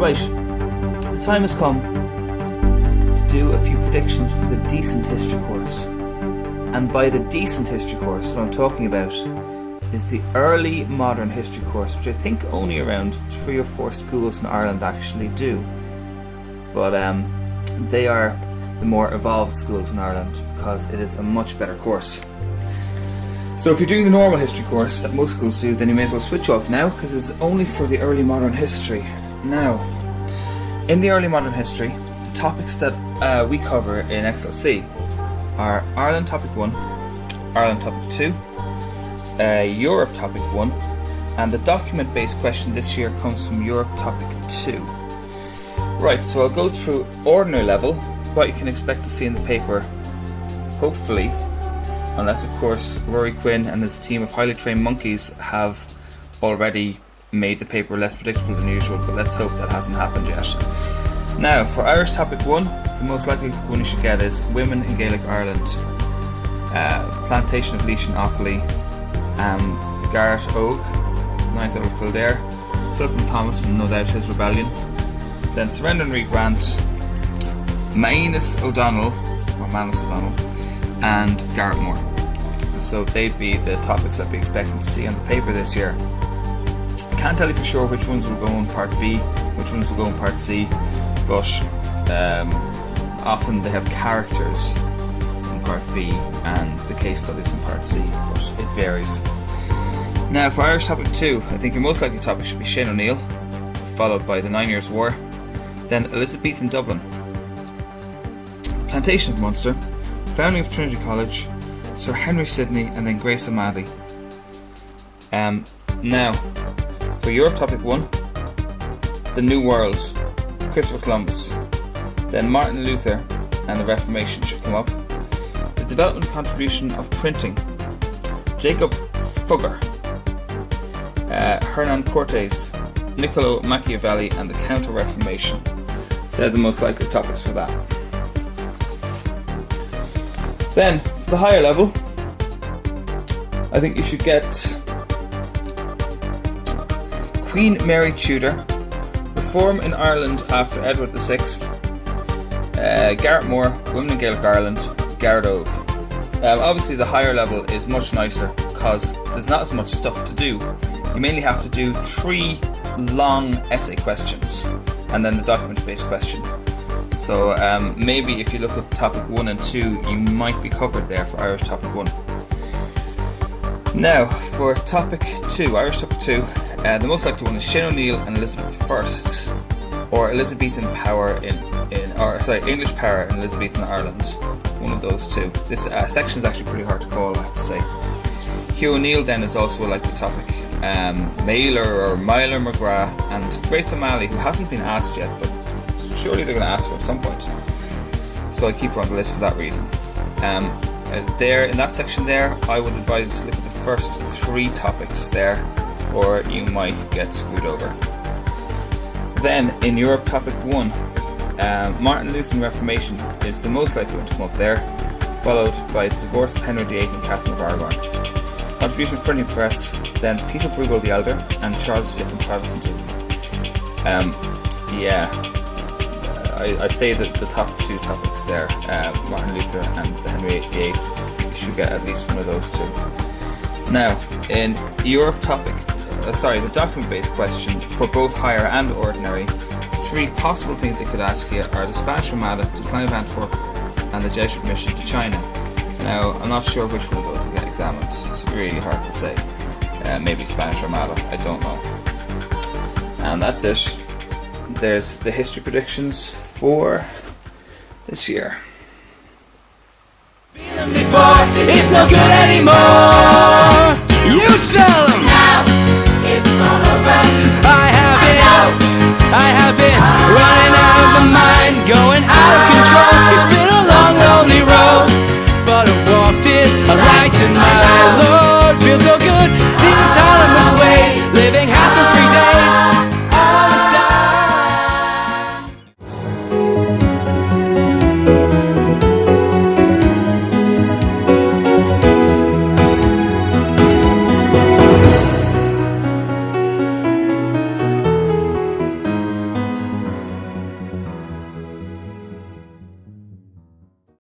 Right, the time has come to do a few predictions for the decent history course. And by the decent history course, what I'm talking about is the early modern history course, which I think only around 3 or 4 schools in Ireland actually do. But they are the more evolved schools in Ireland because it is a much better course. So if you're doing the normal history course that most schools do, then you may as well switch off now because it's only for the early modern history. Now, in the early modern history, the topics that we cover in XLc are Ireland Topic 1, Ireland Topic 2, Europe Topic 1, and the document-based question this year comes from Europe Topic 2. Right, so I'll go through ordinary level, what you can expect to see in the paper, hopefully, unless of course Rory Quinn and his team of highly trained monkeys have already made the paper less predictable than usual, but let's hope that hasn't happened yet. Now, for Irish Topic 1, the most likely one you should get is Women in Gaelic Ireland, Plantation of Laois and Offaly, Garrett Ogue, the 9th Earl of Kildare, Philip and Thomas and no doubt his rebellion, then Surrender and Re-Grant, Manus O'Donnell, and Garrett Moore. So they'd be the topics I'd be expecting to see on the paper this year. Can't tell you for sure which ones will go in Part B, which ones will go in Part C, but often they have characters in Part B and the case studies in Part C, but it varies. Now for Irish Topic 2, I think your most likely topic should be Shane O'Neill, followed by the 9 Years' War, then Elizabethan Dublin, Plantation of Munster, Founding of Trinity College, Sir Henry Sidney, and then Grace O'Malley. Now, for Europe Topic 1, the New World, Christopher Columbus, then Martin Luther and the Reformation should come up, the development contribution of printing, Jacob Fugger, Hernan Cortes, Niccolo Machiavelli and the Counter-Reformation. They're the most likely topics for that. Then, for the higher level, I think you should get Queen Mary Tudor, Reform in Ireland after Edward VI, Garrett Moore, Women in Gaelic Ireland, Garrett Ogue. Obviously the higher level is much nicer because there's not as much stuff to do. You mainly have to do 3 long essay questions and then the document-based question. So maybe if you look at Topic 1 and 2, you might be covered there for Irish Topic 1. Now, for Topic 2, Irish Topic 2, the most likely one is Shane O'Neill and Elizabeth I, or Elizabethan power English power in Elizabethan Ireland. One of those two. This section is actually pretty hard to call, I have to say. Hugh O'Neill then is also a likely topic. Mailer or Myler McGrath and Grace O'Malley, who hasn't been asked yet, but surely they're going to ask her at some point. So I keep her on the list for that reason. There, in that section there, I would advise you to look at the first 3 topics there, or you might get screwed over. Then, in Europe Topic 1, Martin Luther and Reformation is the most likely one to come up there, followed by the divorce of Henry VIII and Catherine of Aragon. Contribution of Printing Press, then Peter Bruegel the Elder and Charles V and Protestantism. I'd say that the top 2 topics there, Martin Luther and the Henry VIII, you should get at least one of those 2. Now, in Europe Topic, the document-based question for both higher and ordinary, 3 possible things they could ask you are the Spanish Armada, Decline of Antwerp, and the Jesuit mission to China. Now, I'm not sure which one of those will get examined. It's really hard to say. Maybe Spanish Armada, I don't know. And that's it. There's the history predictions for this year. Before, it's no good anymore. You tell them.